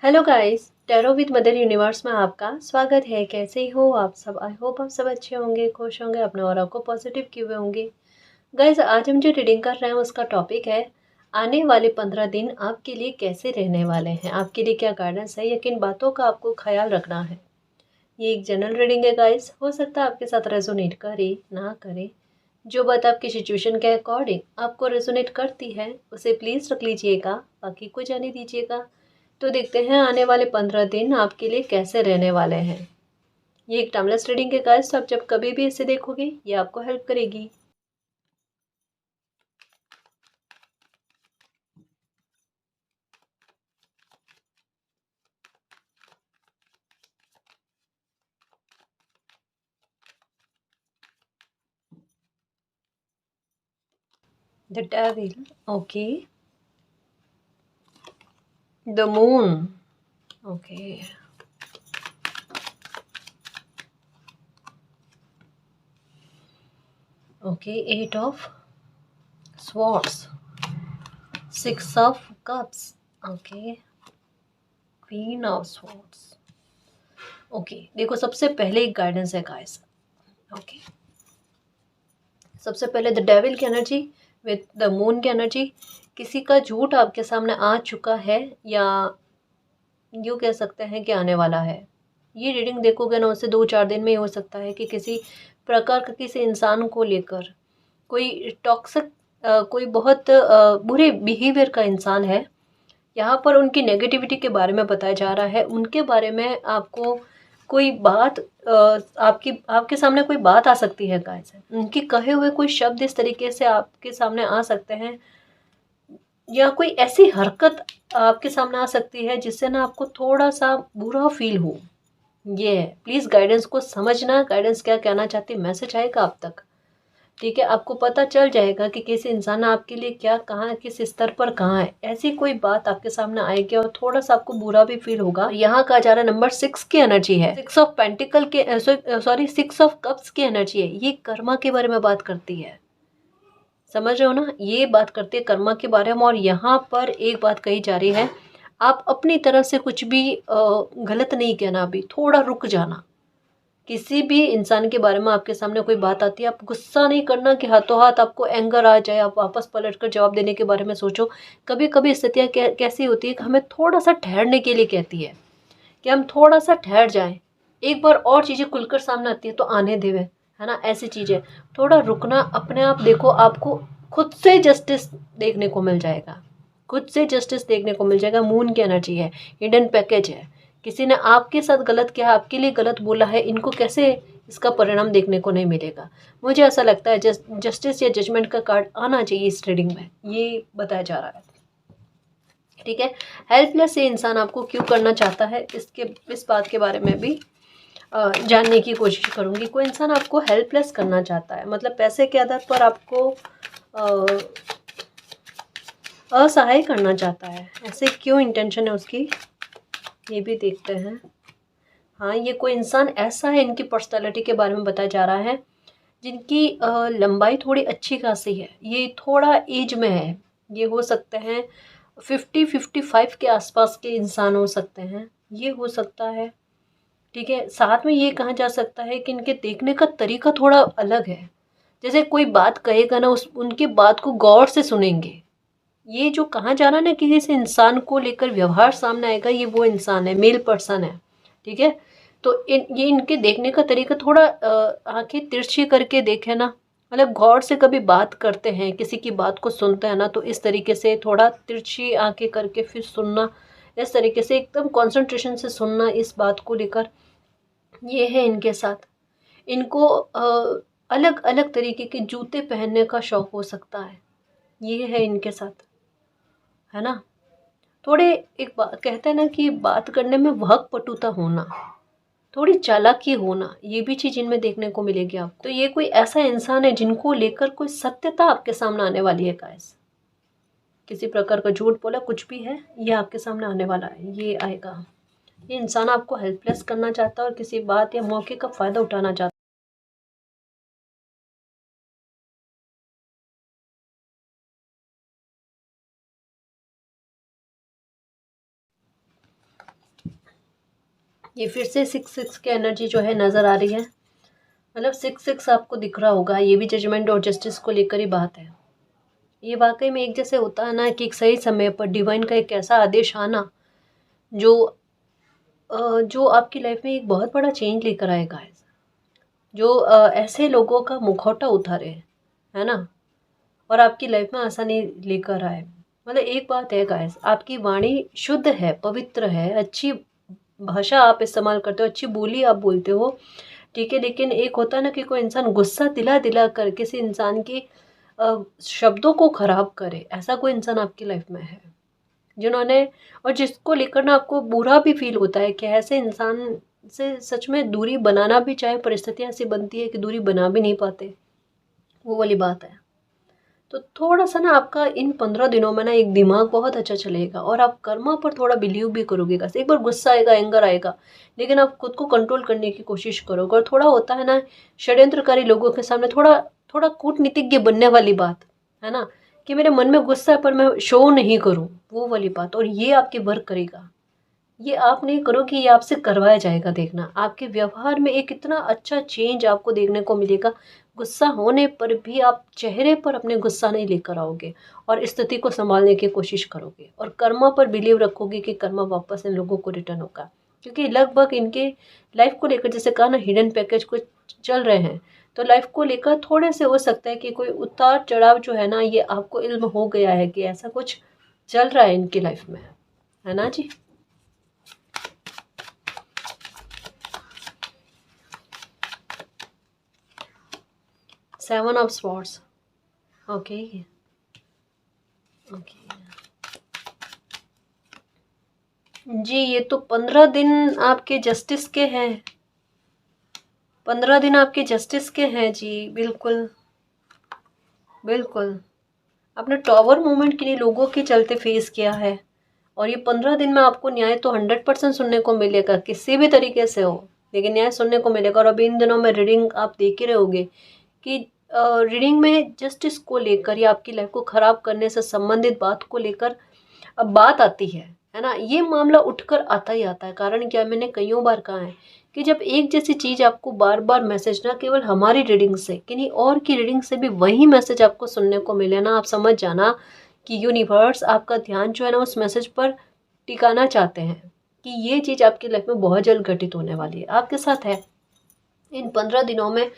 Hello guys, tarot with mother universe में आपका स्वागत है। कैसे हो आप सब? आई होप आप सब अच्छे होंगे, खुश होंगे, अपने ऑरा को पॉजिटिव किए हुए होंगे। गाइस, आज हम जो रीडिंग कर रहे हैं उसका टॉपिक है आने वाले 15 दिन आपके लिए कैसे रहने वाले हैं, आपके लिए क्या गाइडेंस है या किन बातों का आपको ख्याल रखना है। ये एक जनरल रीडिंग है गाइस, हो सकता है आपके साथ रेजोनेट करे ना करे। जो बात आपकी सिचुएशन के अकॉर्डिंग आपको रेजोनेट करती है उसे प्लीज़ रख लीजिएगा, बाकी को जाने दीजिएगा। तो देखते हैं आने वाले 15 दिन आपके लिए कैसे रहने वाले हैं। ये एक टाइमलेस रीडिंग के गाइस, तो आप जब कभी भी इसे देखोगे ये आपको हेल्प करेगी। The devil, okay. The moon, okay. Okay, 8 of swords, 6 of cups, okay, queen of swords. Okay, देखो सबसे पहले एक गाइडेंस है गाइस। ओके, सबसे पहले द डेविल की एनर्जी विद द मून की एनर्जी। किसी का झूठ आपके सामने आ चुका है या यूँ कह सकते हैं कि आने वाला है। ये रीडिंग देखोगे ना, उससे 2-4 दिन में ही हो सकता है कि किसी प्रकार का किसी इंसान को लेकर कोई टॉक्सिक कोई बहुत बुरे बिहेवियर का इंसान है। यहाँ पर उनकी नेगेटिविटी के बारे में बताया जा रहा है। उनके बारे में आपको कोई बात आपकी आपके सामने कोई बात आ सकती है गाइस। उनके कहे हुए कोई शब्द इस तरीके से आपके सामने आ सकते हैं या कोई ऐसी हरकत आपके सामने आ सकती है जिससे ना आपको थोड़ा सा बुरा फील हो। ये है, प्लीज़ गाइडेंस को समझना, गाइडेंस क्या कहना चाहती है, मैसेज आएगा आप तक। ठीक है, आपको पता चल जाएगा कि किसी इंसान आपके लिए क्या, कहाँ, किस स्तर पर कहाँ है। ऐसी कोई बात आपके सामने आएगी और थोड़ा सा आपको बुरा भी फील होगा। यहाँ कहा जा रहा है नंबर 6 की एनर्जी है, 6 ऑफ पेंटिकल के सॉरी 6 ऑफ कप्स की एनर्जी है। ये कर्मा के बारे में बात करती है, समझ रहे हो ना, ये बात करती है कर्मा के बारे में। और यहाँ पर एक बात कही जा रही है, आप अपनी तरफ से कुछ भी गलत नहीं कहना, अभी थोड़ा रुक जाना। किसी भी इंसान के बारे में आपके सामने कोई बात आती है, आप गुस्सा नहीं करना कि हाथों हाथ आपको एंगर आ जाए, आप वापस पलट कर जवाब देने के बारे में सोचो। कभी कभी स्थितियाँ कैसी होती है कि हमें थोड़ा सा ठहरने के लिए कहती है कि हम थोड़ा सा ठहर जाएं, एक बार और चीज़ें खुलकर सामने आती है तो आने देवे, है ना। ऐसी चीज़ें थोड़ा रुकना, अपने आप देखो, आपको खुद से जस्टिस देखने को मिल जाएगा, खुद से जस्टिस देखने को मिल जाएगा। मून की एनर्जी है, हिडन पैकेज है। किसी ने आपके साथ गलत किया, आपके लिए गलत बोला है, इनको कैसे इसका परिणाम देखने को नहीं मिलेगा। मुझे ऐसा लगता है जस्टिस या जजमेंट का कार्ड आना चाहिए इस रीडिंग में, ये बताया जा रहा है। ठीक है, हेल्पलेस ये इंसान आपको क्यों करना चाहता है, इस बात के बारे में भी जानने की कोशिश करूंगी। कोई इंसान आपको हेल्पलेस करना चाहता है, मतलब पैसे के आधार पर आपको असहाय करना चाहता है। ऐसे क्यों इंटेंशन है उसकी, ये भी देखते हैं। हाँ, ये कोई इंसान ऐसा है, इनकी पर्सनालिटी के बारे में बताया जा रहा है, जिनकी लंबाई थोड़ी अच्छी खासी है, ये थोड़ा एज में है। ये हो सकते हैं 50-55 के आसपास के इंसान हो सकते हैं, ये हो सकता है। ठीक है, साथ में ये कहा जा सकता है कि इनके देखने का तरीका थोड़ा अलग है। जैसे कोई बात कहेगा ना, उस उनकी बात को गौर से सुनेंगे। ये जो कहा जा रहा है ना कि किसी इंसान को लेकर व्यवहार सामने आएगा, ये वो इंसान है, मेल पर्सन है। ठीक है, तो ये इनके देखने का तरीका थोड़ा आंखें तिरछी करके देखे ना, मतलब गौर से कभी बात करते हैं, किसी की बात को सुनते हैं ना, तो इस तरीके से थोड़ा तिरछी आंखें करके फिर सुनना, इस तरीके से एकदम कंसंट्रेशन से सुनना इस बात को लेकर। ये है इनके साथ। इनको अलग अलग तरीके के जूते पहनने का शौक हो सकता है, ये है इनके साथ, है ना। थोड़े एक बात कहते हैं ना कि बात करने में वहक पटुता होना, थोड़ी चालाकी होना, ये भी चीज इनमें देखने को मिलेगी आपको। तो ये कोई ऐसा इंसान है जिनको लेकर कोई सत्यता आपके सामने आने वाली है गाइस। किसी प्रकार का झूठ बोला कुछ भी है, ये आपके सामने आने वाला है, ये आएगा। ये इंसान आपको हेल्पलेस करना चाहता है और किसी बात या मौके का फायदा उठाना चाहता है। ये फिर से 6-6 की एनर्जी जो है नज़र आ रही है। मतलब 6-6 आपको दिख रहा होगा, ये भी जजमेंट और जस्टिस को लेकर ही बात है। ये वाकई में एक जैसे होता है ना कि एक सही समय पर डिवाइन का एक ऐसा आदेश आना जो जो आपकी लाइफ में एक बहुत बड़ा चेंज लेकर आएगा। जो ऐसे लोगों का मुखौटा उतारे, है ना, और आपकी लाइफ में आसानी लेकर आए। मतलब एक बात है गाइस, आपकी वाणी शुद्ध है, पवित्र है, अच्छी भाषा आप इस्तेमाल करते हो, अच्छी बोली आप बोलते हो, ठीक है। लेकिन एक होता है ना कि कोई इंसान गुस्सा दिला दिला कर किसी इंसान की शब्दों को खराब करे, ऐसा कोई इंसान आपकी लाइफ में है जिन्होंने, और जिसको लेकर ना आपको बुरा भी फील होता है कि ऐसे इंसान से सच में दूरी बनाना भी, चाहे परिस्थितियाँ ऐसी बनती है कि दूरी बना भी नहीं पाते, वो वाली बात है। तो थोड़ा सा ना आपका इन 15 दिनों में ना एक दिमाग बहुत अच्छा चलेगा और आप कर्मा पर थोड़ा बिलीव भी करोगे। कैसे एक बार गुस्सा आएगा, एंगर आएगा, लेकिन आप खुद को कंट्रोल करने की कोशिश करोगे। और थोड़ा होता है ना षड्यंत्रकारी लोगों के सामने थोड़ा थोड़ा कूटनीतिज्ञ बनने वाली बात, है ना, कि मेरे मन में गुस्सा है पर मैं शो नहीं करूँ, वो वाली बात। और ये आपके वर्क करेगा। ये आप नहीं करोगे, ये आपसे करवाया जाएगा। देखना आपके व्यवहार में एक इतना अच्छा चेंज आपको देखने को मिलेगा। गुस्सा होने पर भी आप चेहरे पर अपने गुस्सा नहीं लेकर आओगे और स्थिति को संभालने की कोशिश करोगे और कर्मा पर बिलीव रखोगे कि कर्मा वापस इन लोगों को रिटर्न होगा। क्योंकि लगभग इनके लाइफ को लेकर, जैसे कहा ना, हिडन पैकेज कुछ चल रहे हैं, तो लाइफ को लेकर थोड़े से हो सकता है कि कोई उतार चढ़ाव जो है ना, ये आपको इल्म हो गया है कि ऐसा कुछ चल रहा है इनकी लाइफ में, है ना जी। Seven of swords, okay okay जी। ये तो 15 दिन आपके जस्टिस के हैं, 15 दिन आपके जस्टिस के हैं जी। बिल्कुल बिल्कुल, आपने टॉवर मूवमेंट के लिए लोगों के चलते फेस किया है और ये 15 दिन में आपको न्याय तो 100% सुनने को मिलेगा, किसी भी तरीके से हो, लेकिन न्याय सुनने को मिलेगा। और अभी इन दिनों में रीडिंग आप देख ही रहोगे कि रीडिंग में जस्टिस को लेकर या आपकी लाइफ को ख़राब करने से संबंधित बात को लेकर अब बात आती है ना, ये मामला उठकर आता ही आता है। कारण क्या, मैंने कईयों बार कहा है कि जब एक जैसी चीज़ आपको बार बार मैसेज, ना केवल हमारी रीडिंग से, किन्हीं और की रीडिंग से भी वही मैसेज आपको सुनने को मिले ना, आप समझ जाना कि यूनिवर्स आपका ध्यान जो है ना उस मैसेज पर टिकाना चाहते हैं कि ये चीज़ आपकी लाइफ में बहुत जल्द घटित होने वाली है, आपके साथ है। इन 15 दिनों में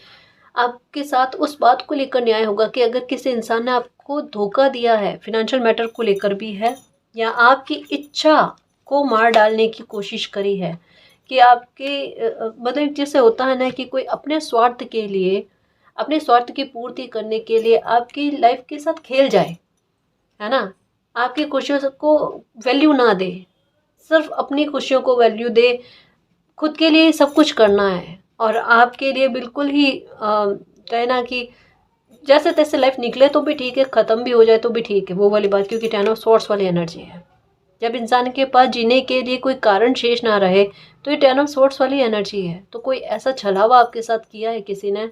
आपके साथ उस बात को लेकर न्याय होगा कि अगर किसी इंसान ने आपको धोखा दिया है, फिनेंशियल मैटर को लेकर भी है, या आपकी इच्छा को मार डालने की कोशिश करी है, कि आपके मतलब जैसे होता है ना कि कोई अपने स्वार्थ के लिए, अपने स्वार्थ की पूर्ति करने के लिए आपकी लाइफ के साथ खेल जाए, है ना, आपकी खुशियों को वैल्यू ना दे, सिर्फ अपनी खुशियों को वैल्यू दे, खुद के लिए सब कुछ करना है और आपके लिए बिल्कुल ही कहना कि जैसे तैसे लाइफ निकले तो भी ठीक है, ख़त्म भी हो जाए तो भी ठीक है, वो वाली बात। क्योंकि 10 ऑफ स्वॉर्ड्स वाली एनर्जी है, जब इंसान के पास जीने के लिए कोई कारण शेष ना रहे तो ये 10 ऑफ स्वॉर्ड्स वाली एनर्जी है। तो कोई ऐसा छलावा आपके साथ किया है, किसी ने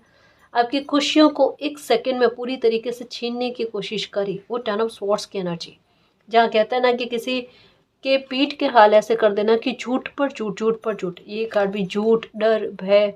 आपकी खुशियों को एक सेकंड में पूरी तरीके से छीनने की कोशिश करी, वो 10 ऑफ स्वॉर्ड्स की एनर्जी। जहाँ कहते हैं ना कि किसी के पीठ के हाल ऐसे कर देना कि झूठ पर झूठ, झूठ पर झूठ, ये कार्ड भी झूठ, डर, भय,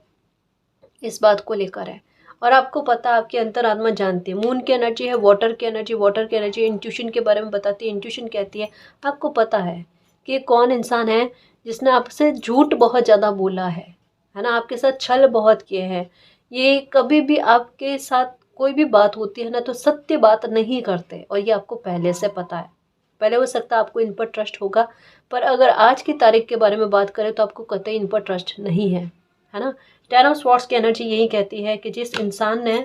इस बात को लेकर है। और आपको पता, आपकी अंतरात्मा जानती है। मून की एनर्जी है, वाटर की एनर्जी, वाटर की एनर्जी इंट्यूशन के बारे में बताती है। इंट्यूशन कहती है आपको पता है कि कौन इंसान है जिसने आपसे झूठ बहुत ज़्यादा बोला है ना, आपके साथ छल बहुत किए हैं। ये कभी भी आपके साथ कोई भी बात होती है ना तो सत्य बात नहीं करते, और ये आपको पहले से पता है। पहले हो सकता है आपको इन पर ट्रस्ट होगा, पर अगर आज की तारीख के बारे में बात करें तो आपको कतई इन पर ट्रस्ट नहीं है ना। 10 ऑफ स्वॉर्ड्स की एनर्जी यही कहती है कि जिस इंसान ने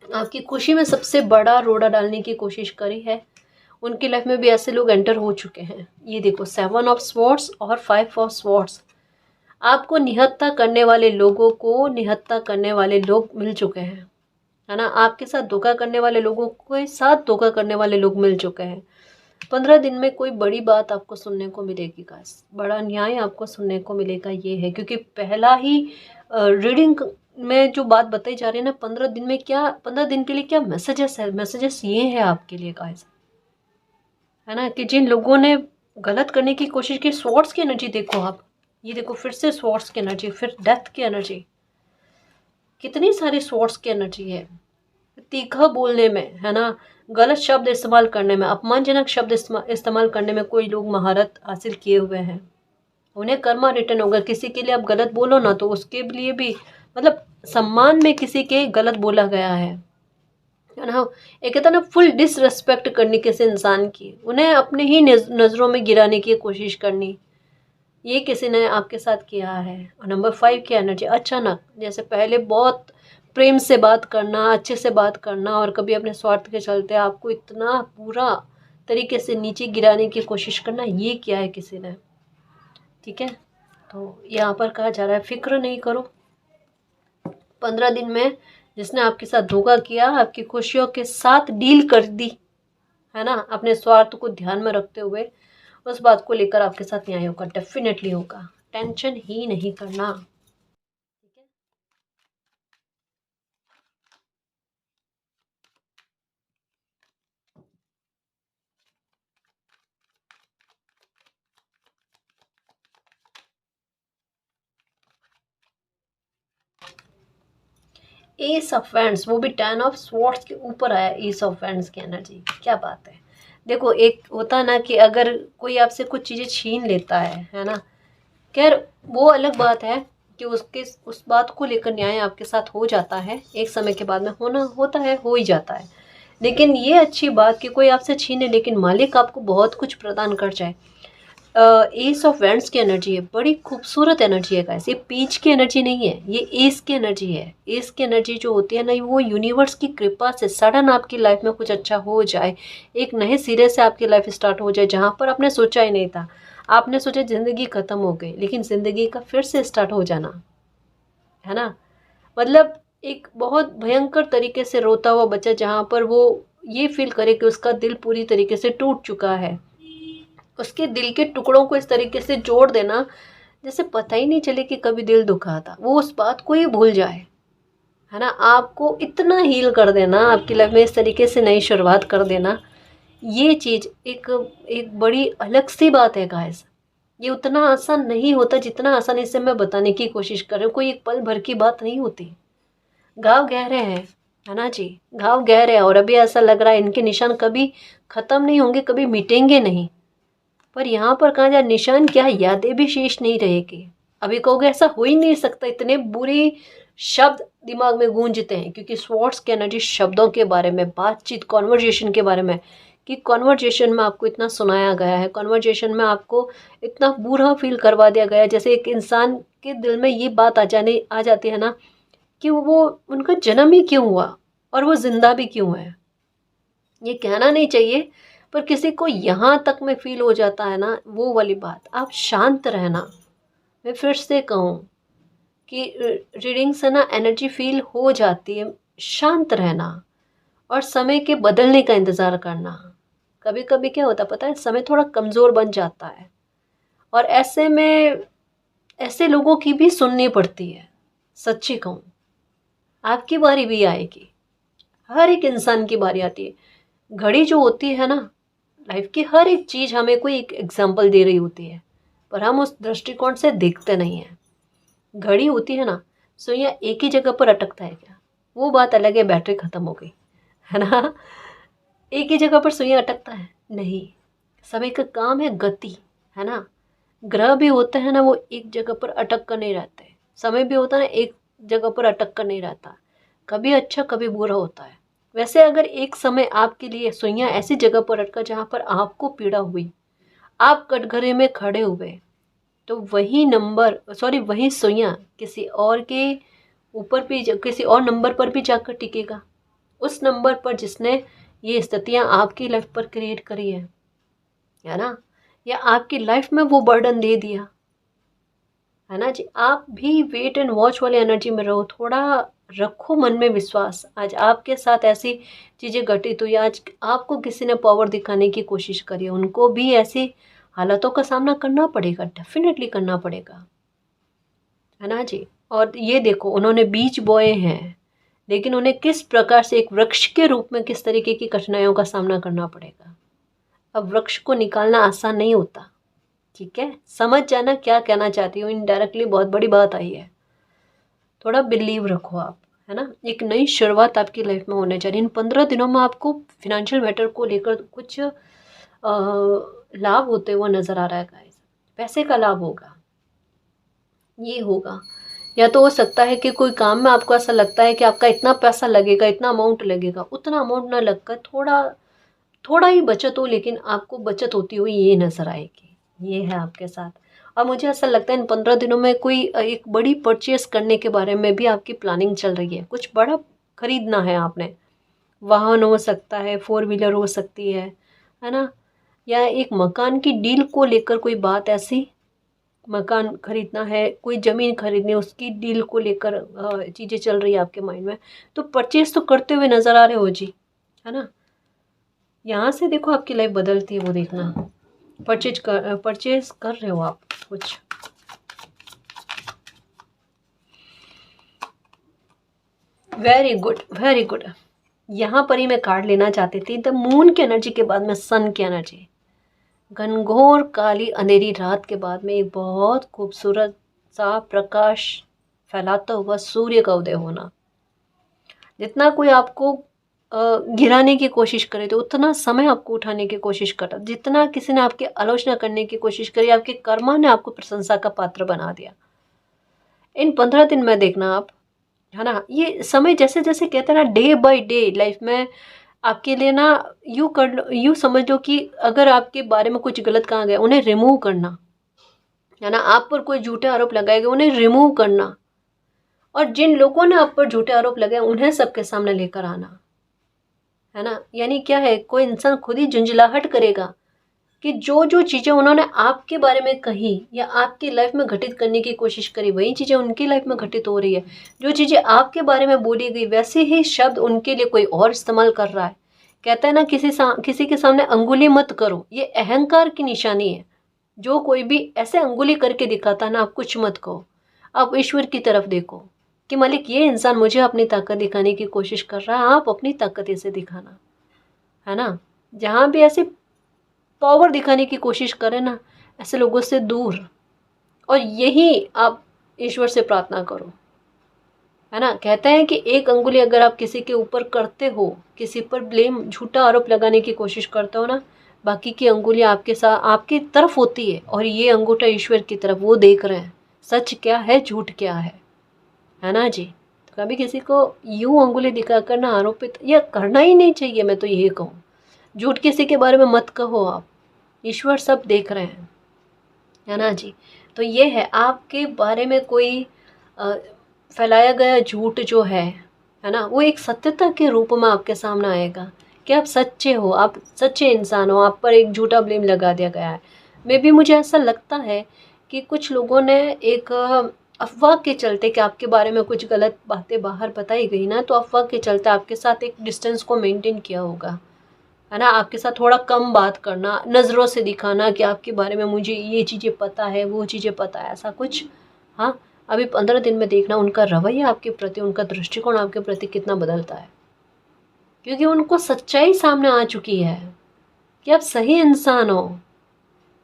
आपकी खुशी में सबसे बड़ा रोड़ा डालने की कोशिश करी है, उनकी लाइफ में भी ऐसे लोग एंटर हो चुके हैं। ये देखो 7 ऑफ स्वॉर्ड्स और 5 ऑफ स्वॉर्ड्स, आपको निहत्था करने वाले लोगों को निहत्था करने वाले लोग मिल चुके हैं, है ना। आपके साथ धोखा करने वाले लोगों के साथ धोखा करने वाले लोग मिल चुके हैं। 15 दिन में कोई बड़ी बात आपको सुनने को मिलेगी गाइस, बड़ा न्याय आपको सुनने को मिलेगा। ये है क्योंकि पहला ही रीडिंग में जो बात बताई जा रही है ना, 15 दिन में क्या, 15 दिन के लिए क्या मैसेजेस है, मैसेजेस ये है आपके लिए गाइस, है ना, कि जिन लोगों ने गलत करने की कोशिश की, स्वॉर्ड्स की एनर्जी देखो आप, ये देखो फिर से स्वॉर्ड्स की एनर्जी, फिर डेथ की एनर्जी, कितनी सारी स्वॉर्ड्स की एनर्जी है। तीखा बोलने में, है ना, गलत शब्द इस्तेमाल करने में, अपमानजनक शब्द इस्तेमाल करने में कोई लोग महारत हासिल किए हुए हैं। उन्हें कर्मा रिटर्न होगा। किसी के लिए आप गलत बोलो ना तो उसके लिए भी, मतलब सम्मान में किसी के गलत बोला गया है ना। एक कहता ना फुल डिसरेस्पेक्ट करनी किसी इंसान की, उन्हें अपने ही नज़रों में गिराने की कोशिश करनी, ये किसी ने आपके साथ किया है। और नंबर 5 की एनर्जी, अचानक, जैसे पहले बहुत प्रेम से बात करना, अच्छे से बात करना, और कभी अपने स्वार्थ के चलते आपको इतना पूरा तरीके से नीचे गिराने की कोशिश करना, ये किया है किसी ने। ठीक है, तो यहाँ पर कहा जा रहा है फिक्र नहीं करो। 15 दिन में जिसने आपके साथ धोखा किया, आपकी खुशियों के साथ डील कर दी, है ना, अपने स्वार्थ को ध्यान में रखते हुए, उस बात को लेकर आपके साथ न्याय होगा, डेफिनेटली होगा। टेंशन ही नहीं करना। ठीक है। एस ऑफ वैंड्स, वो भी 10 ऑफ स्वॉर्ड्स के ऊपर आया। एस ऑफ वैंड्स की एनर्जी, क्या बात है। देखो एक होता ना कि अगर कोई आपसे कुछ चीज़ें छीन लेता है ना, खैर वो अलग बात है कि उसके उस बात को लेकर न्याय आपके साथ हो जाता है, एक समय के बाद में होना होता है, हो ही जाता है। लेकिन ये अच्छी बात कि कोई आपसे छीने लेकिन मालिक आपको बहुत कुछ प्रदान कर जाए। एस ऑफ वैंड्स की एनर्जी है, बड़ी खूबसूरत एनर्जी है गाइस। ये पीच की एनर्जी नहीं है, ये एस की एनर्जी है। एस की एनर्जी जो होती है ना, वो यूनिवर्स की कृपा से सडन आपकी लाइफ में कुछ अच्छा हो जाए, एक नए सिरे से आपकी लाइफ स्टार्ट हो जाए जहाँ पर आपने सोचा ही नहीं था। आपने सोचा ज़िंदगी ख़त्म हो गई, लेकिन ज़िंदगी का फिर से स्टार्ट हो जाना, है ना। मतलब एक बहुत भयंकर तरीके से रोता हुआ बच्चा, जहाँ पर वो ये फील करे कि उसका दिल पूरी तरीके से टूट चुका है, उसके दिल के टुकड़ों को इस तरीके से जोड़ देना जैसे पता ही नहीं चले कि कभी दिल दुखा था, वो उस बात को ही भूल जाए, है ना। आपको इतना हील कर देना, आपकी लाइफ में इस तरीके से नई शुरुआत कर देना, ये चीज़ एक एक बड़ी अलग सी बात है गाइस। ये उतना आसान नहीं होता जितना आसानी से मैं बताने की कोशिश कर रही हूँ। कोई एक पल भर की बात नहीं होती। घाव गहरे हैं, है ना जी, घाव गहरे हैं, और अभी ऐसा लग रहा है इनके निशान कभी ख़त्म नहीं होंगे, कभी मिटेंगे नहीं। पर यहाँ पर कहा जाए निशान क्या, यादें भी शेष नहीं रहेगी। अभी कहोगे ऐसा हो ही नहीं सकता, इतने बुरे शब्द दिमाग में गूंजते हैं, क्योंकि स्वॉर्ड्स की एनर्जी शब्दों के बारे में, बातचीत, कॉन्वर्जेशन के बारे में, कि कॉन्वर्जेशन में आपको इतना सुनाया गया है, कॉन्वर्जेशन में आपको इतना बुरा फील करवा दिया गया है, जैसे एक इंसान के दिल में ये बात आ जाती है ना कि वो उनका जन्म ही क्यों हुआ और वो जिंदा भी क्यों है। ये कहना नहीं चाहिए, पर किसी को यहाँ तक में फील हो जाता है ना, वो वाली बात। आप शांत रहना, मैं फिर से कहूँ कि रीडिंग से ना एनर्जी फील हो जाती है। शांत रहना और समय के बदलने का इंतज़ार करना। कभी कभी क्या होता पता है, समय थोड़ा कमज़ोर बन जाता है, और ऐसे में ऐसे लोगों की भी सुननी पड़ती है। सच्ची कहूँ, आपकी बारी भी आएगी, हर एक इंसान की बारी आती है। घड़ी जो होती है ना, लाइफ की हर एक चीज़ हमें कोई एक एग्जाम्पल दे रही होती है, पर हम उस दृष्टिकोण से देखते नहीं हैं। घड़ी होती है ना, सुइयाँ एक ही जगह पर अटकता है क्या, वो बात अलग है, बैटरी ख़त्म हो गई, है ना। एक ही जगह पर सुइयाँ अटकता है नहीं, समय का काम है गति, है ना। ग्रह भी होते हैं ना, वो एक जगह पर अटक कर नहीं रहते। समय भी होता है ना, एक जगह पर अटक कर नहीं रहता, कभी अच्छा कभी बुरा होता है। वैसे अगर एक समय आपके लिए सुइयाँ ऐसी जगह पर अटका जहाँ पर आपको पीड़ा हुई, आप कटघरे में खड़े हुए, तो वही नंबर, सॉरी, वही सुइयाँ किसी और के ऊपर भी, किसी और नंबर पर भी जाकर टिकेगा, उस नंबर पर जिसने ये स्थितियाँ आपकी लाइफ पर क्रिएट करी है ना, या आपकी लाइफ में वो बर्डन दे दिया, है ना जी। आप भी वेट एंड वॉच वाली एनर्जी में रहो, थोड़ा रखो मन में विश्वास। आज आपके साथ ऐसी चीज़ें घटित हुई, आज आपको किसी ने पावर दिखाने की कोशिश करी है, उनको भी ऐसी हालातों का सामना करना पड़ेगा, डेफिनेटली करना पड़ेगा, है ना जी। और ये देखो, उन्होंने बीज बोए हैं, लेकिन उन्हें किस प्रकार से एक वृक्ष के रूप में किस तरीके की कठिनाइयों का सामना करना पड़ेगा। अब वृक्ष को निकालना आसान नहीं होता, ठीक है, समझ जाना क्या कहना चाहती हूँ। इनडायरेक्टली बहुत बड़ी बात आई है, थोड़ा बिलीव रखो आप, है ना। एक नई शुरुआत आपकी लाइफ में होने जा रही है। इन 15 दिनों में आपको फिनेंशियल मैटर को लेकर कुछ लाभ होते हुए नजर आ रहा है गाइस। पैसे का लाभ होगा, ये होगा। या तो हो सकता है कि कोई काम में आपको ऐसा लगता है कि आपका इतना पैसा लगेगा, इतना अमाउंट लगेगा, उतना अमाउंट ना लगकर थोड़ा थोड़ा ही बचत हो, लेकिन आपको बचत होती हुई ये नजर आएगी। ये है आपके साथ। और मुझे ऐसा लगता है इन 15 दिनों में कोई एक बड़ी परचेस करने के बारे में भी आपकी प्लानिंग चल रही है। कुछ बड़ा खरीदना है आपने, वाहन हो सकता है, 4 व्हीलर हो सकती है ना। या एक मकान की डील को लेकर कोई बात ऐसी, मकान खरीदना है, कोई ज़मीन खरीदनी है, उसकी डील को लेकर चीज़ें चल रही है आपके माइंड में। तो परचेस तो करते हुए नज़र आ रहे हो जी, है ना। यहाँ से देखो आपकी लाइफ बदलती है, वो देखना। परचेज कर रहे हो आप कुछ। Very good, very good. यहाँ पर ही मैं कार्ड लेना चाहती थी। द मून की एनर्जी के बाद में सन की एनर्जी, घनघोर काली अंधेरी रात के बाद में एक बहुत खूबसूरत सा प्रकाश फैलाता हुआ सूर्य का उदय होना। जितना कोई आपको गिराने की कोशिश करे तो उतना समय आपको उठाने की कोशिश करा। जितना किसी ने आपकी आलोचना करने की कोशिश करी, आपके कर्मा ने आपको प्रशंसा का पात्र बना दिया। इन 15 दिन में देखना आप, है ना, ये समय जैसे जैसे कहते हैं ना, डे बाय डे लाइफ में आपके लिए ना, यूँ समझ लो कि अगर आपके बारे में कुछ गलत कहा गया, उन्हें रिमूव करना, है ना। आप पर कोई झूठे आरोप लगाए गए, उन्हें रिमूव करना। और जिन लोगों ने आप पर झूठे आरोप लगाए, उन्हें सबके सामने लेकर आना, है ना। यानी क्या है, कोई इंसान खुद ही झुंझलाहट करेगा कि जो जो चीज़ें उन्होंने आपके बारे में कही या आपकी लाइफ में घटित करने की कोशिश करी, वही चीज़ें उनकी लाइफ में घटित हो रही है। जो चीज़ें आपके बारे में बोली गई, वैसे ही शब्द उनके लिए कोई और इस्तेमाल कर रहा है। कहता है ना, किसी के सामने अंगुली मत करो, ये अहंकार की निशानी है। जो कोई भी ऐसे अंगुली करके दिखाता है ना, आप कुछ मत कहो। आप ईश्वर की तरफ देखो कि मालिक, ये इंसान मुझे अपनी ताकत दिखाने की कोशिश कर रहा है, आप अपनी ताकत इसे दिखाना, है ना। जहाँ भी ऐसे पावर दिखाने की कोशिश करें ना, ऐसे लोगों से दूर, और यही आप ईश्वर से प्रार्थना करो, है ना। कहते हैं कि एक अंगुली अगर आप किसी के ऊपर करते हो, किसी पर ब्लेम, झूठा आरोप लगाने की कोशिश करते हो ना, बाकी की अंगुली आपके साथ, आपकी तरफ होती है, और ये अंगूठा ईश्वर की तरफ, वो देख रहे हैं सच क्या है, झूठ क्या है ना जी। तो कभी किसी को यूं अंगुली दिखाकर ना आरोपित या करना ही नहीं चाहिए। मैं तो यही कहूँ, झूठ किसी के बारे में मत कहो आप, ईश्वर सब देख रहे हैं, है ना जी। तो ये है, आपके बारे में कोई फैलाया गया झूठ जो है ना, वो एक सत्यता के रूप में आपके सामने आएगा कि आप सच्चे हो, आप सच्चे इंसान हो, आप पर एक झूठा ब्लेम लगा दिया गया है। मे भी मुझे ऐसा लगता है कि कुछ लोगों ने एक अफवाह के चलते, कि आपके बारे में कुछ गलत बातें बाहर बताई गई ना, तो अफवाह के चलते आपके साथ एक डिस्टेंस को मेंटेन किया होगा, है ना। आपके साथ थोड़ा कम बात करना, नज़रों से दिखाना कि आपके बारे में मुझे ये चीज़ें पता है, वो चीज़ें पता है, ऐसा कुछ। हाँ, अभी 15 दिन में देखना उनका रवैया आपके प्रति, उनका दृष्टिकोण आपके प्रति कितना बदलता है। क्योंकि उनको सच्चाई सामने आ चुकी है कि आप सही इंसान हो,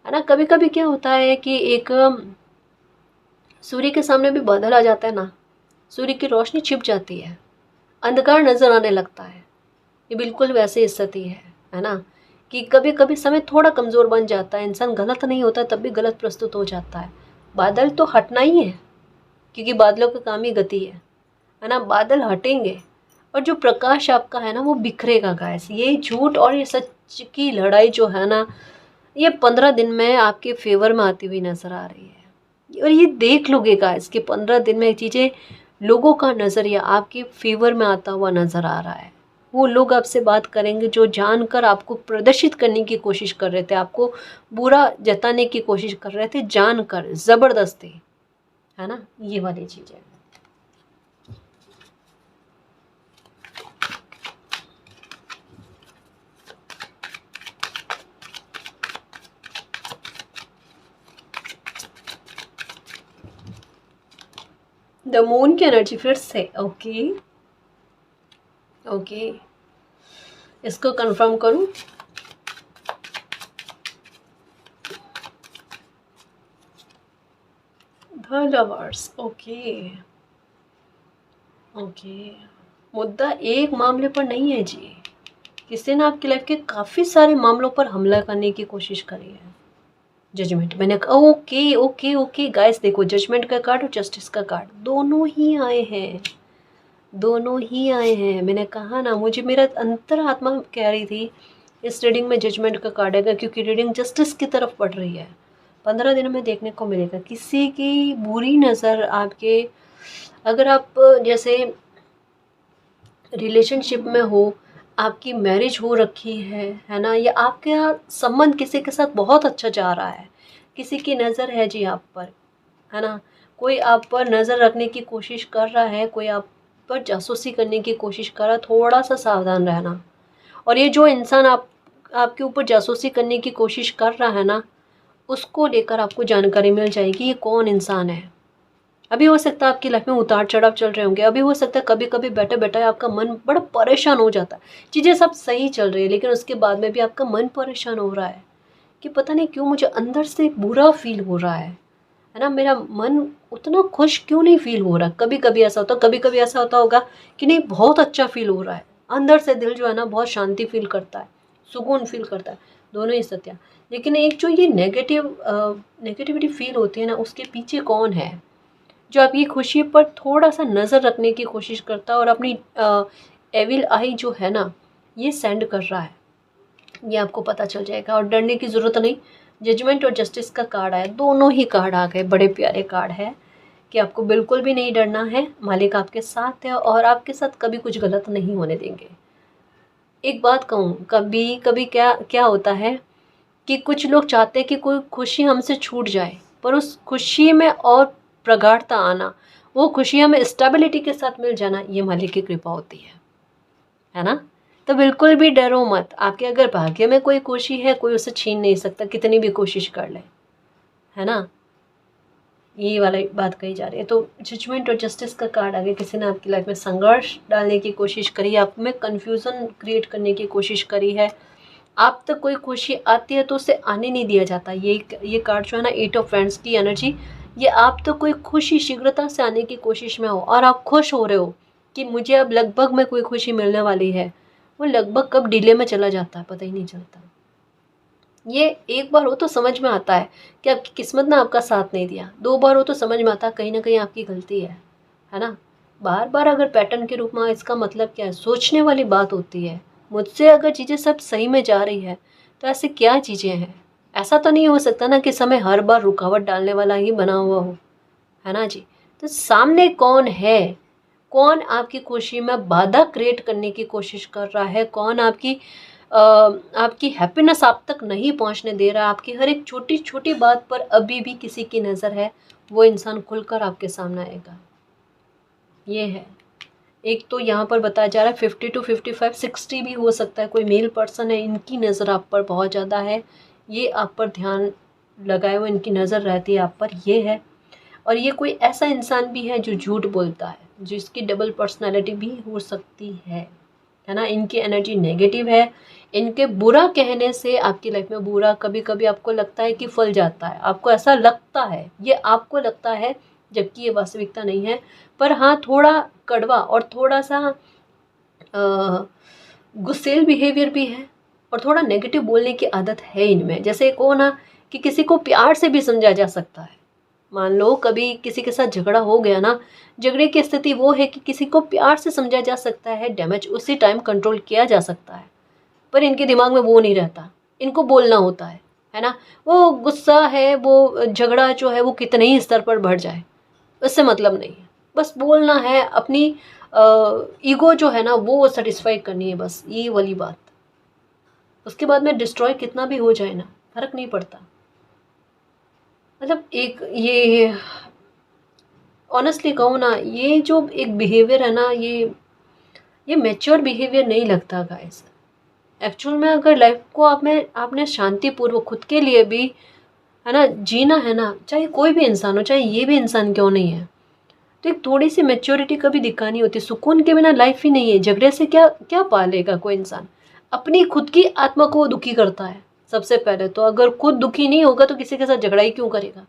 है ना। कभी कभी क्या होता है कि एक सूर्य के सामने भी बादल आ जाता है ना, सूर्य की रोशनी छिप जाती है, अंधकार नजर आने लगता है। ये बिल्कुल वैसे स्थिति है ना, कि कभी कभी समय थोड़ा कमज़ोर बन जाता है, इंसान गलत नहीं होता तब भी गलत प्रस्तुत हो जाता है। बादल तो हटना ही है, क्योंकि बादलों का काम ही गति है ना। बादल हटेंगे और जो प्रकाश आपका है ना, वो बिखरेगा गाइस। ये झूठ और ये सच की लड़ाई जो है ना, ये 15 दिन में आपके फेवर में आती हुई नजर आ रही है। और ये देख लोगे गाइस कि 15 दिन में चीज़ें, लोगों का नज़रिया आपके फेवर में आता हुआ नजर आ रहा है। वो लोग आपसे बात करेंगे जो जानकर आपको प्रदर्शित करने की कोशिश कर रहे थे, आपको बुरा जताने की कोशिश कर रहे थे, जानकर, ज़बरदस्ती, है ना, ये वाली चीज़ें। द मून की एनर्जी फिर से, ओके ओके, इसको कंफर्म करूं। The lovers, okay okay. मुद्दा एक मामले पर नहीं है जी, किसी ने आपकी लाइफ के काफ़ी सारे मामलों पर हमला करने की कोशिश करी है। जजमेंट, मैंने कहा ओके ओके ओके गाइस, देखो जजमेंट का कार्ड और जस्टिस का कार्ड दोनों ही आए हैं, दोनों ही आए हैं। मैंने कहा ना, मुझे मेरा अंतरात्मा कह रही थी इस रीडिंग में जजमेंट का कार्ड आएगा, क्योंकि रीडिंग जस्टिस की तरफ बढ़ रही है। 15 दिनों में देखने को मिलेगा किसी की बुरी नज़र आपके, अगर आप जैसे रिलेशनशिप में हो, आपकी मैरिज हो रखी है ना, या आपका संबंध किसी के साथ बहुत अच्छा जा रहा है, किसी की नज़र है जी आप पर, है ना, कोई आप पर नज़र रखने की कोशिश कर रहा है, कोई आप पर जासूसी करने की कोशिश कर रहा है, थोड़ा सा सावधान रहना। और ये जो इंसान आपके ऊपर जासूसी करने की कोशिश कर रहा है ना, उसको लेकर आपको जानकारी मिल जाएगी ये कौन इंसान है। अभी हो सकता है आपकी लाइफ में उतार चढ़ाव चल रहे होंगे, अभी हो सकता है कभी कभी बैठे बैठे आपका मन बड़ा परेशान हो जाता है, चीज़ें सब सही चल रही है लेकिन उसके बाद में भी आपका मन परेशान हो रहा है कि पता नहीं क्यों मुझे अंदर से बुरा फील हो रहा है ना, मेरा मन उतना खुश क्यों नहीं फील हो रहा। कभी कभी ऐसा होता, कभी कभी ऐसा होता होगा कि नहीं बहुत अच्छा फील हो रहा है, अंदर से दिल जो है ना बहुत शांति फील करता है, सुकून फील करता है, दोनों ही सत्या। लेकिन एक जो ये नेगेटिविटी फील होती है ना, उसके पीछे कौन है जो आपकी खुशी पर थोड़ा सा नज़र रखने की कोशिश करता है और अपनी एविल आई जो है ना ये सेंड कर रहा है, ये आपको पता चल जाएगा। और डरने की ज़रूरत नहीं, जजमेंट और जस्टिस का कार्ड आया, दोनों ही कार्ड आ गए, बड़े प्यारे कार्ड है कि आपको बिल्कुल भी नहीं डरना है, मालिक आपके साथ है और आपके साथ कभी कुछ गलत नहीं होने देंगे। एक बात कहूँ, कभी कभी क्या क्या होता है कि कुछ लोग चाहते हैं कि कोई खुशी हमसे छूट जाए, पर उस खुशी में और प्रगाढ़ता आना, वो खुशी हमें स्टेबिलिटी के साथ मिल जाना, ये मालिक की कृपा होती है ना। तो बिल्कुल भी डरो मत, आपके अगर भाग्य में कोई खुशी है कोई उसे छीन नहीं सकता, कितनी भी कोशिश कर ले, है ना। ये वाला बात कही जा रही है। तो जजमेंट और जस्टिस का कार्ड आगे, किसी ने आपकी लाइफ में संघर्ष डालने की कोशिश करी, आप में कन्फ्यूज़न क्रिएट करने की कोशिश करी है, आप तक कोई खुशी आती है तो उसे आने नहीं दिया जाता। ये कार्ड जो है ना, 8 ऑफ फ्रेंड्स की एनर्जी, ये आप तक कोई खुशी शीघ्रता से आने की कोशिश में हो और आप खुश हो रहे हो कि मुझे अब लगभग में कोई खुशी मिलने वाली है, वो लगभग कब डिले में चला जाता है पता ही नहीं चलता। ये एक बार हो तो समझ में आता है कि आपकी किस्मत ने आपका साथ नहीं दिया, 2 बार हो तो समझ में आता है कहीं ना कहीं आपकी गलती है ना। बार बार अगर पैटर्न के रूप में, इसका मतलब क्या है, सोचने वाली बात होती है। मुझसे अगर चीज़ें सब सही में जा रही है तो ऐसे क्या चीज़ें हैं, ऐसा तो नहीं हो सकता ना कि समय हर बार रुकावट डालने वाला ही बना हुआ हो, है ना जी। तो सामने कौन है, कौन आपकी खुशी में बाधा क्रिएट करने की कोशिश कर रहा है, कौन आपकी हैप्पीनेस आप तक नहीं पहुंचने दे रहा है, आपकी हर एक छोटी छोटी बात पर अभी भी किसी की नज़र है, वो इंसान खुलकर आपके सामने आएगा। ये है एक तो यहाँ पर बताया जा रहा है 50 to 55, 60 भी हो सकता है, कोई मेल पर्सन है, इनकी नज़र आप पर बहुत ज़्यादा है, ये आप पर ध्यान लगाए हुए इनकी नज़र रहती है आप पर, ये है। और ये कोई ऐसा इंसान भी है जो झूठ बोलता है, जिसकी डबल पर्सनालिटी भी हो सकती है ना। इनकी एनर्जी नेगेटिव है, इनके बुरा कहने से आपकी लाइफ में बुरा कभी कभी आपको लगता है कि फल जाता है, आपको ऐसा लगता है, ये आपको लगता है जबकि ये वास्तविकता नहीं है। पर हाँ, थोड़ा कड़वा और थोड़ा सा गुस्सेल बिहेवियर भी है और थोड़ा नेगेटिव बोलने की आदत है इनमें। जैसे एक हो ना कि किसी को प्यार से भी समझा जा सकता है, मान लो कभी किसी के साथ झगड़ा हो गया ना, झगड़े की स्थिति वो है कि किसी को प्यार से समझा जा सकता है, डैमेज उसी टाइम कंट्रोल किया जा सकता है, पर इनके दिमाग में वो नहीं रहता, इनको बोलना होता है ना। वो गुस्सा है, वो झगड़ा जो है वो कितने ही स्तर पर बढ़ जाए उससे मतलब नहीं है, बस बोलना है, अपनी ईगो जो है ना वो सेटिस्फाई करनी है, बस ये वाली बात। उसके बाद में डिस्ट्रॉय कितना भी हो जाए ना, फर्क नहीं पड़ता। मतलब एक ये ऑनेस्टली कहूँ ना, ये जो एक बिहेवियर है ना, ये मैच्योर बिहेवियर नहीं लगता गाइस। एक्चुअल में अगर लाइफ को आपने शांतिपूर्वक खुद के लिए भी है ना जीना है ना, चाहे कोई भी इंसान हो, चाहे ये भी इंसान क्यों नहीं है, तो एक थोड़ी सी मैच्योरिटी कभी दिखानी होती है। सुकून के बिना लाइफ ही नहीं है, झगड़े से क्या क्या पालेगा कोई इंसान, अपनी खुद की आत्मा को दुखी करता है सबसे पहले तो। अगर खुद दुखी नहीं होगा तो किसी के साथ झगड़ा ही क्यों करेगा,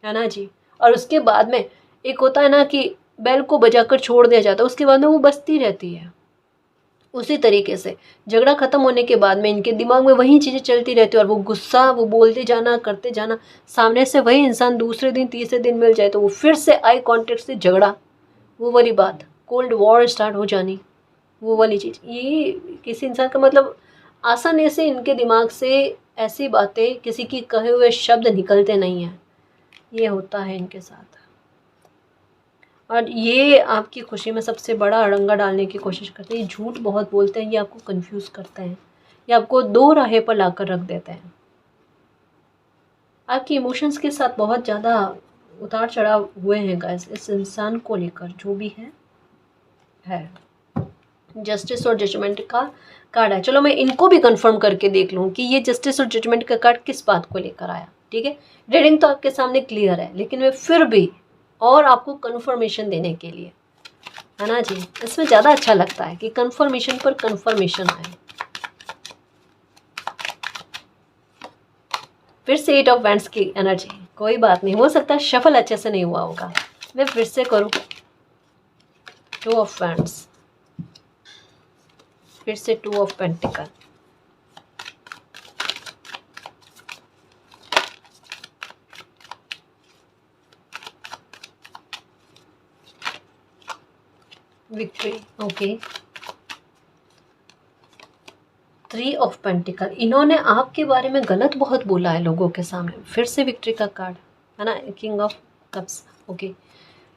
है ना जी। और उसके बाद में एक होता है ना कि बेल को बजाकर छोड़ दिया जाता है, उसके बाद में वो बजती रहती है। उसी तरीके से झगड़ा खत्म होने के बाद में इनके दिमाग में वही चीज़ें चलती रहती है, और वो गुस्सा वो बोलते जाना करते जाना। सामने से वही इंसान दूसरे दिन तीसरे दिन मिल जाए तो वो फिर से आई कांटेक्ट से झगड़ा, वो वाली बात, कोल्ड वॉर स्टार्ट हो जानी, वो वाली चीज़। ये किसी इंसान का मतलब आसानी से इनके दिमाग से ऐसी बातें, किसी की कहे हुए शब्द निकलते नहीं हैं। ये होता है इनके साथ। और ये आपकी खुशी में सबसे बड़ा अड़ंगा डालने की कोशिश करते हैं। ये झूठ बहुत बोलते हैं, ये आपको कंफ्यूज करते हैं, ये आपको दो राहे पर लाकर रख देते हैं। आपकी इमोशंस के साथ बहुत ज़्यादा उतार चढ़ाव हुए हैं गाइस, इस इंसान को लेकर जो भी है। जस्टिस और जजमेंट का कार्ड है। चलो मैं इनको भी कंफर्म करके देख लूँ कि ये जस्टिस और जजमेंट का कार्ड किस बात को लेकर आया। ठीक है, रीडिंग तो आपके सामने क्लियर है, लेकिन मैं फिर भी और आपको कंफर्मेशन देने के लिए, है ना जी, इसमें ज़्यादा अच्छा लगता है कि कंफर्मेशन पर कंफर्मेशन आए। फिर से 8 ऑफ वैंड्स की एनर्जी। कोई बात नहीं, हो सकता है शफल अच्छे से नहीं हुआ होगा, मैं फिर से करूँ। 2 ऑफ वैंड्स, फिर से 2 of pentacle, victory, okay. 3 of pentacle, इन्होंने आपके बारे में गलत बहुत बोला है लोगों के सामने। फिर से विक्ट्री का कार्ड है ना, किंग ऑफ कप्स, ओके।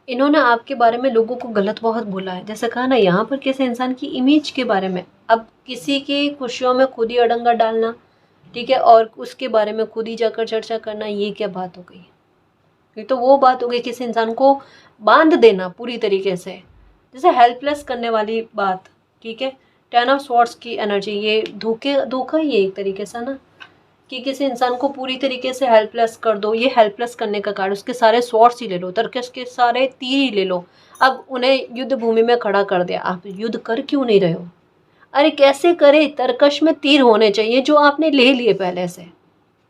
इन्होंने आपके बारे में लोगों को गलत बहुत बोला है, जैसे कहा ना यहाँ पर किसी इंसान की इमेज के बारे में। अब किसी की खुशियों में खुद ही अड़ंगा डालना, ठीक है, और उसके बारे में खुद ही जाकर चर्चा करना, ये क्या बात हो गई? ये तो वो बात हो गई किसी इंसान को बांध देना पूरी तरीके से, जैसे हेल्पलेस करने वाली बात। ठीक है, 10 ऑफ स्वॉर्ड्स की एनर्जी, ये धोखा ही है एक तरीके से ना, कि किसी इंसान को पूरी तरीके से हेल्पलेस कर दो। ये हेल्पलेस करने का कार्ड, उसके सारे स्वॉर्ड्स ही ले लो, तरकश के सारे तीर ही ले लो। अब उन्हें युद्ध भूमि में खड़ा कर दिया, आप युद्ध कर क्यों नहीं रहे हो? अरे कैसे करे, तरकश में तीर होने चाहिए जो आपने ले लिए पहले से।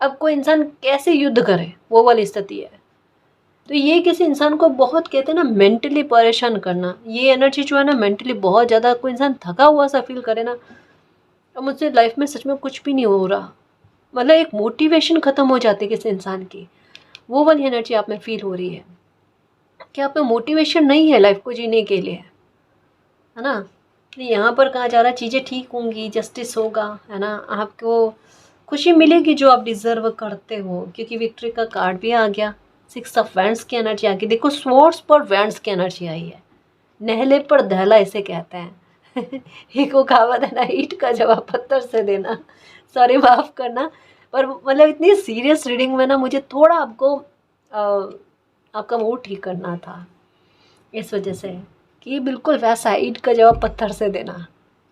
अब कोई इंसान कैसे युद्ध करे, वो वाली स्थिति है। तो ये किसी इंसान को बहुत, कहते हैं ना, मेंटली परेशान करना। ये एनर्जी जो है ना, मेंटली बहुत ज़्यादा कोई इंसान थका हुआ सा फील करे ना, अब मुझसे लाइफ में सच में कुछ भी नहीं हो रहा, मतलब एक मोटिवेशन ख़त्म हो जाती है किसी इंसान की, वो वाली एनर्जी आप में फील हो रही है कि आप में मोटिवेशन नहीं है लाइफ को जीने के लिए, है ना। यहाँ पर कहा जा रहा है चीज़ें ठीक होंगी, जस्टिस होगा, है ना, आपको खुशी मिलेगी जो आप डिज़र्व करते हो, क्योंकि विक्ट्री का कार्ड भी आ गया। 6 ऑफ वैंड्स की एनर्जी आ गई, देखो स्वॉर्ड्स पर वैंड्स की एनर्जी आई है। नहले पर दहला इसे कहते हैं। एक वो कहावत है ना, ईंट का जवाब पत्थर से देना, सॉरी माफ़ करना, पर मतलब इतनी सीरियस रीडिंग में ना मुझे थोड़ा आपको आपका मूड ठीक करना था, इस वजह से कि बिल्कुल वैसा है, ईंट का जवाब पत्थर से देना।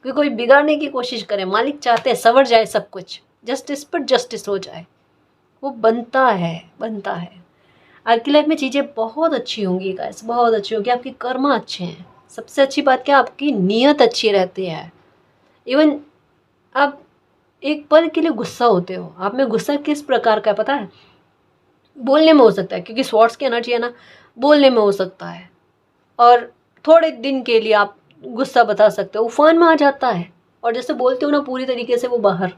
कि कोई बिगाड़ने की कोशिश करे, मालिक चाहते हैं सवर जाए सब कुछ, जस्टिस पर जस्टिस हो जाए, वो बनता है। आपकी लाइफ में चीज़ें बहुत अच्छी होंगी गाइस, बहुत अच्छी होंगी, आपके कर्म अच्छे हैं। सबसे अच्छी बात क्या, आपकी नीयत अच्छी रहती है। इवन आप एक पल के लिए गुस्सा होते हो, आप में गुस्सा किस प्रकार का है पता है? बोलने में हो सकता है, क्योंकि स्वॉर्ड्स की एनर्जी है ना, बोलने में हो सकता है, और थोड़े दिन के लिए आप गुस्सा बता सकते हो, उफान में आ जाता है, और जैसे बोलते हो ना पूरी तरीके से वो बाहर,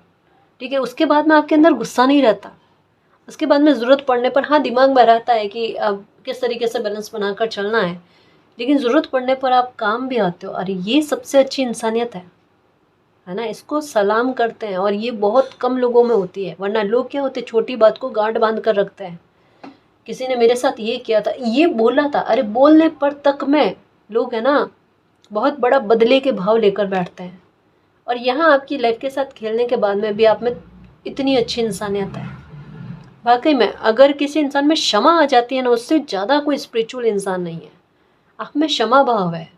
ठीक है। उसके बाद में आपके अंदर गुस्सा नहीं रहता, उसके बाद में ज़रूरत पड़ने पर हाँ दिमाग में रहता है कि अब किस तरीके से बैलेंस बनाकर चलना है, लेकिन ज़रूरत पड़ने पर आप काम भी आते हो। अरे ये सबसे अच्छी इंसानियत है ना, इसको सलाम करते हैं, और ये बहुत कम लोगों में होती है। वरना लोग क्या होते हैं, छोटी बात को गांठ बांध कर रखते हैं। किसी ने मेरे साथ ये किया था, ये बोला था, अरे बोलने पर तक में लोग है ना बहुत बड़ा बदले के भाव लेकर बैठते हैं। और यहाँ आपकी लाइफ के साथ खेलने के बाद में भी आप में इतनी अच्छी इंसानियत है। वाकई में अगर किसी इंसान में क्षमा आ जाती है ना, उससे ज़्यादा कोई स्पिरिचुअल इंसान नहीं है। आप में क्षमा भाव है,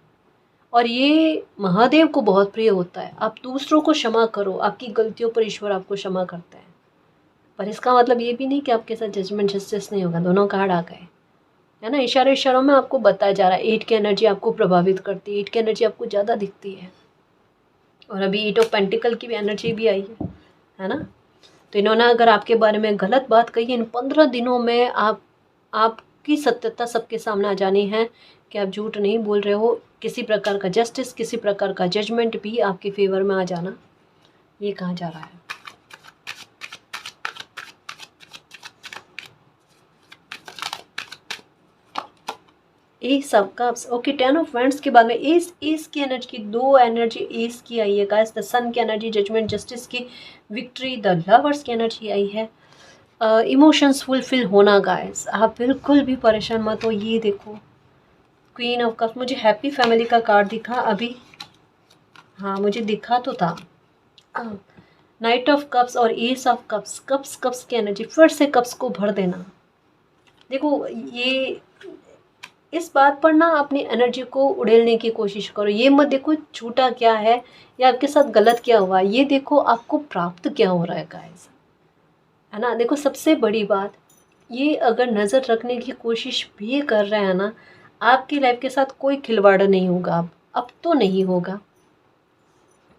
और ये महादेव को बहुत प्रिय होता है। आप दूसरों को क्षमा करो, आपकी गलतियों पर ईश्वर आपको क्षमा करते हैं। पर इसका मतलब ये भी नहीं कि आपके साथ जजमेंट जस्टिस नहीं होगा। दोनों कार्ड आ गए, है ना। इशारों में आपको बताया जा रहा है, 8 की एनर्जी आपको प्रभावित करती है, 8 की एनर्जी आपको ज़्यादा दिखती है। और अभी 8 ऑफ पेंटिकल की भी एनर्जी भी आई है ना। तो इन्होंने अगर आपके बारे में गलत बात कही है, इन 15 दिनों में आप आपकी सत्यता सबके सामने आ जानी है कि आप झूठ नहीं बोल रहे हो। किसी प्रकार का जस्टिस, किसी प्रकार का जजमेंट भी आपके फेवर में आ जाना, ये कहा जा रहा है। S of cups, okay, 10 of wands के बाद में एस की एनर्जी, दो एनर्जी एस की आई है गाइस। द सन की एनर्जी जजमेंट, जस्टिस की, विक्ट्री। द लवर्स की एनर्जी आई है इमोशंस फुलफिल होना गाइस। आप बिल्कुल भी परेशान मत हो। ये देखो क्वीन ऑफ कप्स, मुझे हैप्पी फैमिली का कार्ड दिखा अभी, हाँ मुझे दिखा तो था। नाइट ऑफ कप्स और S of cups, cups cups की एनर्जी, फिर से कप्स को भर देना। देखो ये इस बात पर ना अपनी एनर्जी को उड़ेलने की कोशिश करो। ये मत देखो छूटा क्या है या आपके साथ गलत क्या हुआ, ये देखो आपको प्राप्त क्या हो रहा है गाइस, है ना। देखो सबसे बड़ी बात ये, अगर नज़र रखने की कोशिश भी कर रहे हैं ना, आपकी लाइफ के साथ कोई खिलवाड़ नहीं होगा। अब तो नहीं होगा,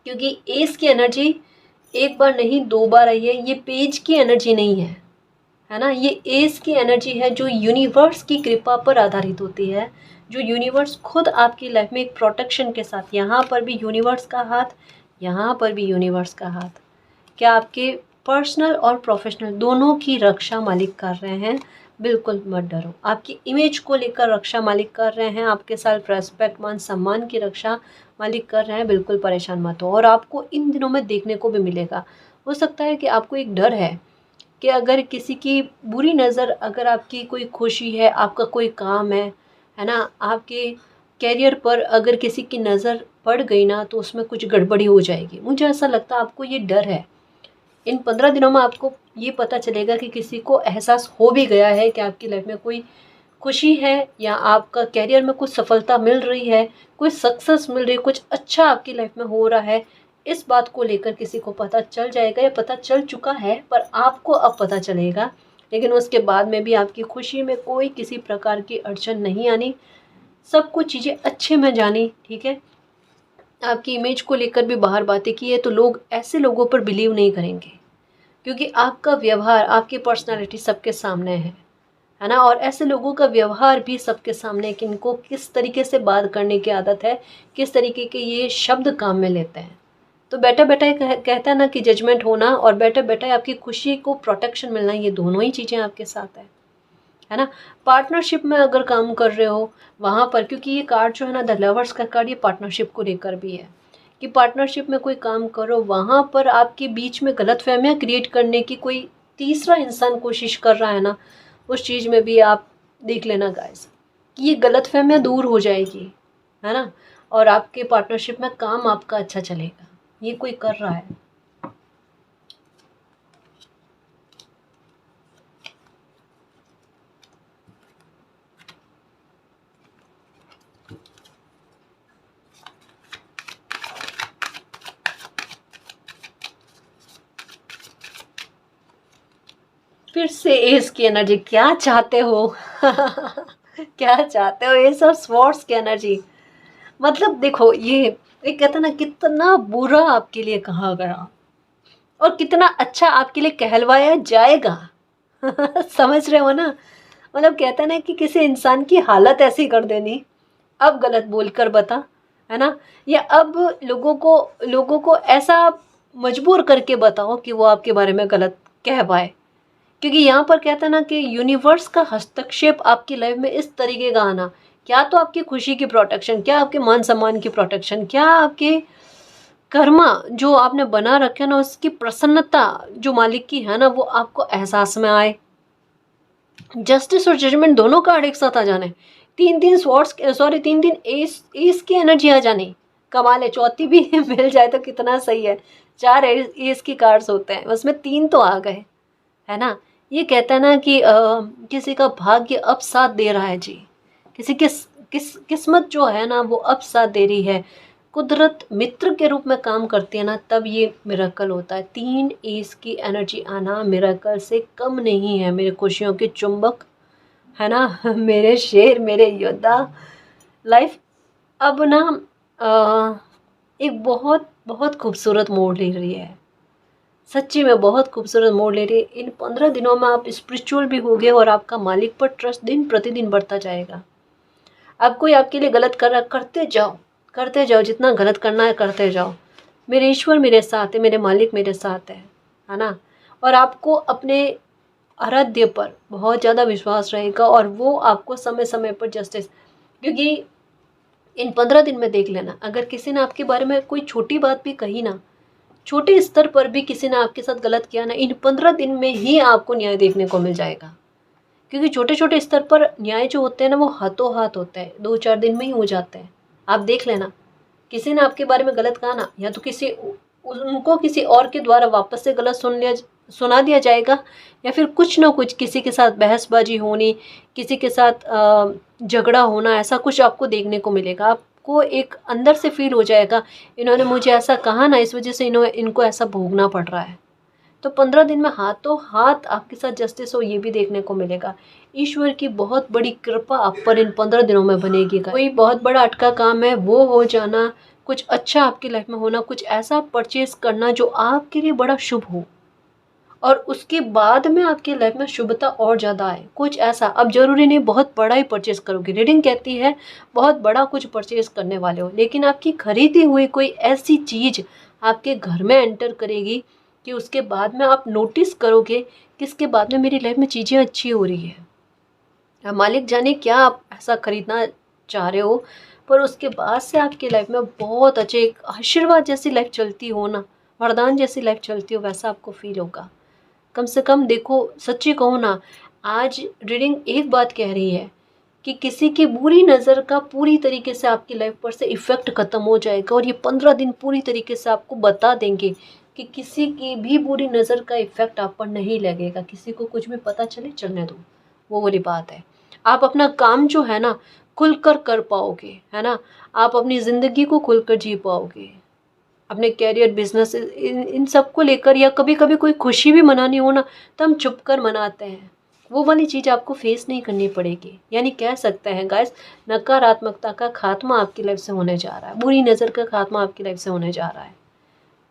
क्योंकि एस की एनर्जी एक बार नहीं दो बार आई है। ये पेज की एनर्जी नहीं है ना, ये एस की एनर्जी है जो यूनिवर्स की कृपा पर आधारित होती है, जो यूनिवर्स खुद आपकी लाइफ में एक प्रोटेक्शन के साथ, यहाँ पर भी यूनिवर्स का हाथ, यहाँ पर भी यूनिवर्स का हाथ, क्या आपके पर्सनल और प्रोफेशनल दोनों की रक्षा मालिक कर रहे हैं। बिल्कुल मत डरो, आपकी इमेज को लेकर रक्षा मालिक कर रहे हैं, आपके सेल्फ रेस्पेक्ट, मान सम्मान की रक्षा मालिक कर रहे हैं। बिल्कुल परेशान मत हो। और आपको इन दिनों में देखने को भी मिलेगा, हो सकता है कि आपको एक डर है कि अगर किसी की बुरी नज़र, अगर आपकी कोई खुशी है, आपका कोई काम है ना, आपके कैरियर पर अगर किसी की नज़र पड़ गई ना, तो उसमें कुछ गड़बड़ी हो जाएगी। मुझे ऐसा लगता है आपको ये डर है। इन 15 दिनों में आपको ये पता चलेगा कि किसी को एहसास हो भी गया है कि आपकी लाइफ में कोई खुशी है, या आपका कैरियर में कुछ सफलता मिल रही है, कोई सक्सेस मिल रही है, कुछ अच्छा आपकी लाइफ में हो रहा है। इस बात को लेकर किसी को पता चल जाएगा, या पता चल चुका है, पर आपको अब पता चलेगा। लेकिन उसके बाद में भी आपकी खुशी में कोई किसी प्रकार की अड़चन नहीं आनी, सब कुछ चीज़ें अच्छे में जानी, ठीक है। आपकी इमेज को लेकर भी बाहर बातें की है, तो लोग ऐसे लोगों पर बिलीव नहीं करेंगे, क्योंकि आपका व्यवहार, आपकी पर्सनालिटी सबके सामने है ना। और ऐसे लोगों का व्यवहार भी सबके सामने कि इनको किस तरीके से बात करने की आदत है, किस तरीके के ये शब्द काम में लेते हैं। तो बैठा बैठा कहता है ना कि जजमेंट होना, और बैठा बैठा आपकी खुशी को प्रोटेक्शन मिलना, ये दोनों ही चीज़ें आपके साथ है ना। पार्टनरशिप में अगर काम कर रहे हो वहाँ पर, क्योंकि ये कार्ड जो है ना, द लवर्स का कार्ड, ये पार्टनरशिप को लेकर भी है कि पार्टनरशिप में कोई काम करो, वहाँ पर आपके बीच में गलतफहमियाँ क्रिएट करने की कोई तीसरा इंसान कोशिश कर रहा है ना, उस चीज़ में भी आप देख लेना गाइस कि ये गलतफहमियाँ दूर हो जाएगी, है ना। और आपके पार्टनरशिप में काम आपका अच्छा चलेगा, ये कोई कर रहा है। फिर से एस की एनर्जी, क्या चाहते हो क्या चाहते हो, ये सब स्वॉर्ड्स की एनर्जी। मतलब देखो ये कहता ना, कितना बुरा आपके लिए कहा गया और कितना अच्छा आपके लिए कहलवाया जाएगा समझ रहे हो ना। मतलब कहता ना कि किसी इंसान की हालत ऐसी कर देनी, अब गलत बोलकर बता, है ना, या अब लोगों को ऐसा मजबूर करके बताओ कि वो आपके बारे में गलत कह पाए। क्योंकि यहाँ पर कहता है ना कि यूनिवर्स का हस्तक्षेप आपकी लाइफ में इस तरीके का आना, क्या तो आपकी खुशी की प्रोटेक्शन, क्या आपके मान सम्मान की प्रोटेक्शन, क्या आपके कर्मा जो आपने बना रखे ना, उसकी प्रसन्नता जो मालिक की है ना, वो आपको एहसास में आए। जस्टिस और जजमेंट दोनों कार्ड एक साथ आ जाने, तीन तीन स्वॉर्ड्स, सॉरी तीन तीन एस की एनर्जी आ जानी, कमाल है। चौथी भी मिल जाए तो कितना सही है। चार एस की कार्ड्स होते हैं, उसमें तीन तो आ गए, है ना। ये कहता है ना कि किसी का भाग्य अब साथ दे रहा है जी, किसी किस्मत जो है ना वो अब साथ दे रही है, कुदरत मित्र के रूप में काम करती है ना, तब ये मिरेकल होता है। तीन एस की एनर्जी आना मिरेकल से कम नहीं है मेरे खुशियों के चुंबक, है ना मेरे शेर, मेरे योद्धा। लाइफ अब ना एक बहुत बहुत खूबसूरत मोड़ ले रही है। सच्ची में बहुत खूबसूरत मोड़ ले रही है। इन 15 दिनों में आप स्पिरिचुअल भी होगे और आपका मालिक पर ट्रस्ट दिन प्रतिदिन बढ़ता जाएगा। अब कोई आपके लिए गलत कर रहा, करते जाओ, जितना गलत करना है करते जाओ। मेरे ईश्वर मेरे साथ है, मेरे मालिक मेरे साथ है ना। और आपको अपने आराध्य पर बहुत ज़्यादा विश्वास रहेगा और वो आपको समय समय पर जस्टिस, क्योंकि इन 15 दिन में देख लेना, अगर किसी ने आपके बारे में कोई छोटी बात भी कही ना, छोटे स्तर पर भी किसी ने आपके साथ गलत किया ना, इन 15 दिन में ही आपको न्याय देखने को मिल जाएगा। क्योंकि छोटे छोटे स्तर पर न्याय जो होते हैं ना, वो हाथों हाथ होते हैं, 2-4 दिन में ही हो जाते हैं। आप देख लेना, किसी ने आपके बारे में गलत कहा ना, या तो उनको किसी और के द्वारा वापस से गलत सुना दिया जाएगा, या फिर कुछ ना कुछ किसी के साथ बहसबाजी होनी, किसी के साथ झगड़ा होना, ऐसा कुछ आपको देखने को मिलेगा। आपको एक अंदर से फील हो जाएगा, इन्होंने मुझे ऐसा कहा ना, इस वजह से इनको ऐसा भोगना पड़ रहा है। तो 15 दिन में हाथों हाथ आपके साथ जस्टिस हो, ये भी देखने को मिलेगा। ईश्वर की बहुत बड़ी कृपा आप पर इन 15 दिनों में बनेगी। कोई बहुत बड़ा अटका काम है वो हो जाना, कुछ अच्छा आपकी लाइफ में होना, कुछ ऐसा परचेज करना जो आपके लिए बड़ा शुभ हो, और उसके बाद में आपकी लाइफ में शुभता और ज़्यादा आए। कुछ ऐसा, अब जरूरी नहीं बहुत बड़ा ही परचेज करोगे, रीडिंग कहती है बहुत बड़ा कुछ परचेज करने वाले हो, लेकिन आपकी खरीदी हुई कोई ऐसी चीज़ आपके घर में एंटर करेगी कि उसके बाद में आप नोटिस करोगे कि इसके बाद में मेरी लाइफ में चीज़ें अच्छी हो रही है। अब मालिक जाने क्या आप ऐसा खरीदना चाह रहे हो, पर उसके बाद से आपकी लाइफ में बहुत अच्छे, एक आशीर्वाद जैसी लाइफ चलती हो ना, वरदान जैसी लाइफ चलती हो, वैसा आपको फील होगा। कम से कम देखो, सच्ची कहूँ ना, आज रीडिंग एक बात कह रही है कि किसी की बुरी नज़र का पूरी तरीके से आपकी लाइफ पर से इफ़ेक्ट ख़त्म हो जाएगा, और ये 15 दिन पूरी तरीके से आपको बता देंगे कि किसी की भी बुरी नज़र का इफ़ेक्ट आप पर नहीं लगेगा। किसी को कुछ भी पता चले, चलने दो, वो वाली बात है। आप अपना काम जो है ना खुलकर कर पाओगे, है ना। आप अपनी ज़िंदगी को खुलकर जी पाओगे, अपने कैरियर, बिजनेस, इन सब को लेकर, या कभी कभी कोई खुशी भी मनानी हो ना, तो हम छुप कर मनाते हैं। वो वाली चीज़ आपको फेस नहीं करनी पड़ेगी। यानी कह सकते हैं गाइस, नकारात्मकता का खात्मा आपकी लाइफ से होने जा रहा है, बुरी नज़र का खात्मा आपकी लाइफ से होने जा रहा है।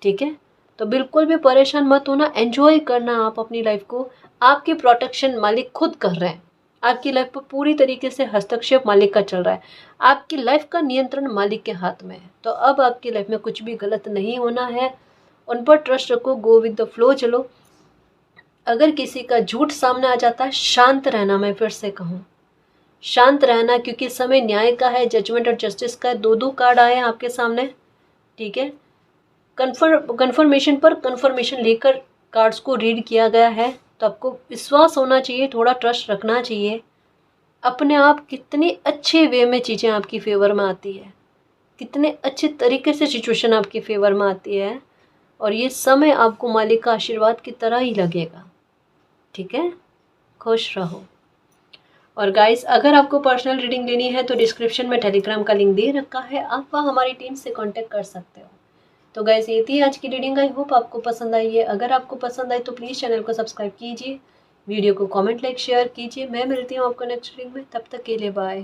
ठीक है, तो बिल्कुल भी परेशान मत होना, एंजॉय करना आप अपनी लाइफ को। आपकी प्रोटेक्शन मालिक खुद कर रहे हैं, आपकी लाइफ पर पूरी तरीके से हस्तक्षेप मालिक का चल रहा है, आपकी लाइफ का नियंत्रण मालिक के हाथ में है। तो अब आपकी लाइफ में कुछ भी गलत नहीं होना है, उन पर ट्रस्ट रखो, गो विद द फ्लो चलो। अगर किसी का झूठ सामने आ जाता है, शांत रहना, मैं फिर से कहूँ, शांत रहना, क्योंकि समय न्याय का है, जजमेंट और जस्टिस का है। दो कार्ड आए हैं आपके सामने, ठीक है। कन्फर्मेशन पर कन्फर्मेशन लेकर कार्ड्स को रीड किया गया है, तो आपको विश्वास होना चाहिए, थोड़ा ट्रस्ट रखना चाहिए अपने आप। कितने अच्छे वे में चीज़ें आपकी फेवर में आती है, कितने अच्छे तरीके से सिचुएशन आपके फेवर में आती है, और ये समय आपको मालिक का आशीर्वाद की तरह ही लगेगा। ठीक है, खुश रहो। और गाइस, अगर आपको पर्सनल रीडिंग लेनी है तो डिस्क्रिप्शन में टेलीग्राम का लिंक दे रखा है, आप वहाँ हमारी टीम से कांटेक्ट कर सकते हो। तो गाइस, ये थी आज की रीडिंग। आई होप आपको पसंद आई है। अगर आपको पसंद आई तो प्लीज़ चैनल को सब्सक्राइब कीजिए, वीडियो को कमेंट, लाइक, शेयर कीजिए। मैं मिलती हूँ आपको नेक्स्ट रीडिंग में, तब तक के लिए बाय।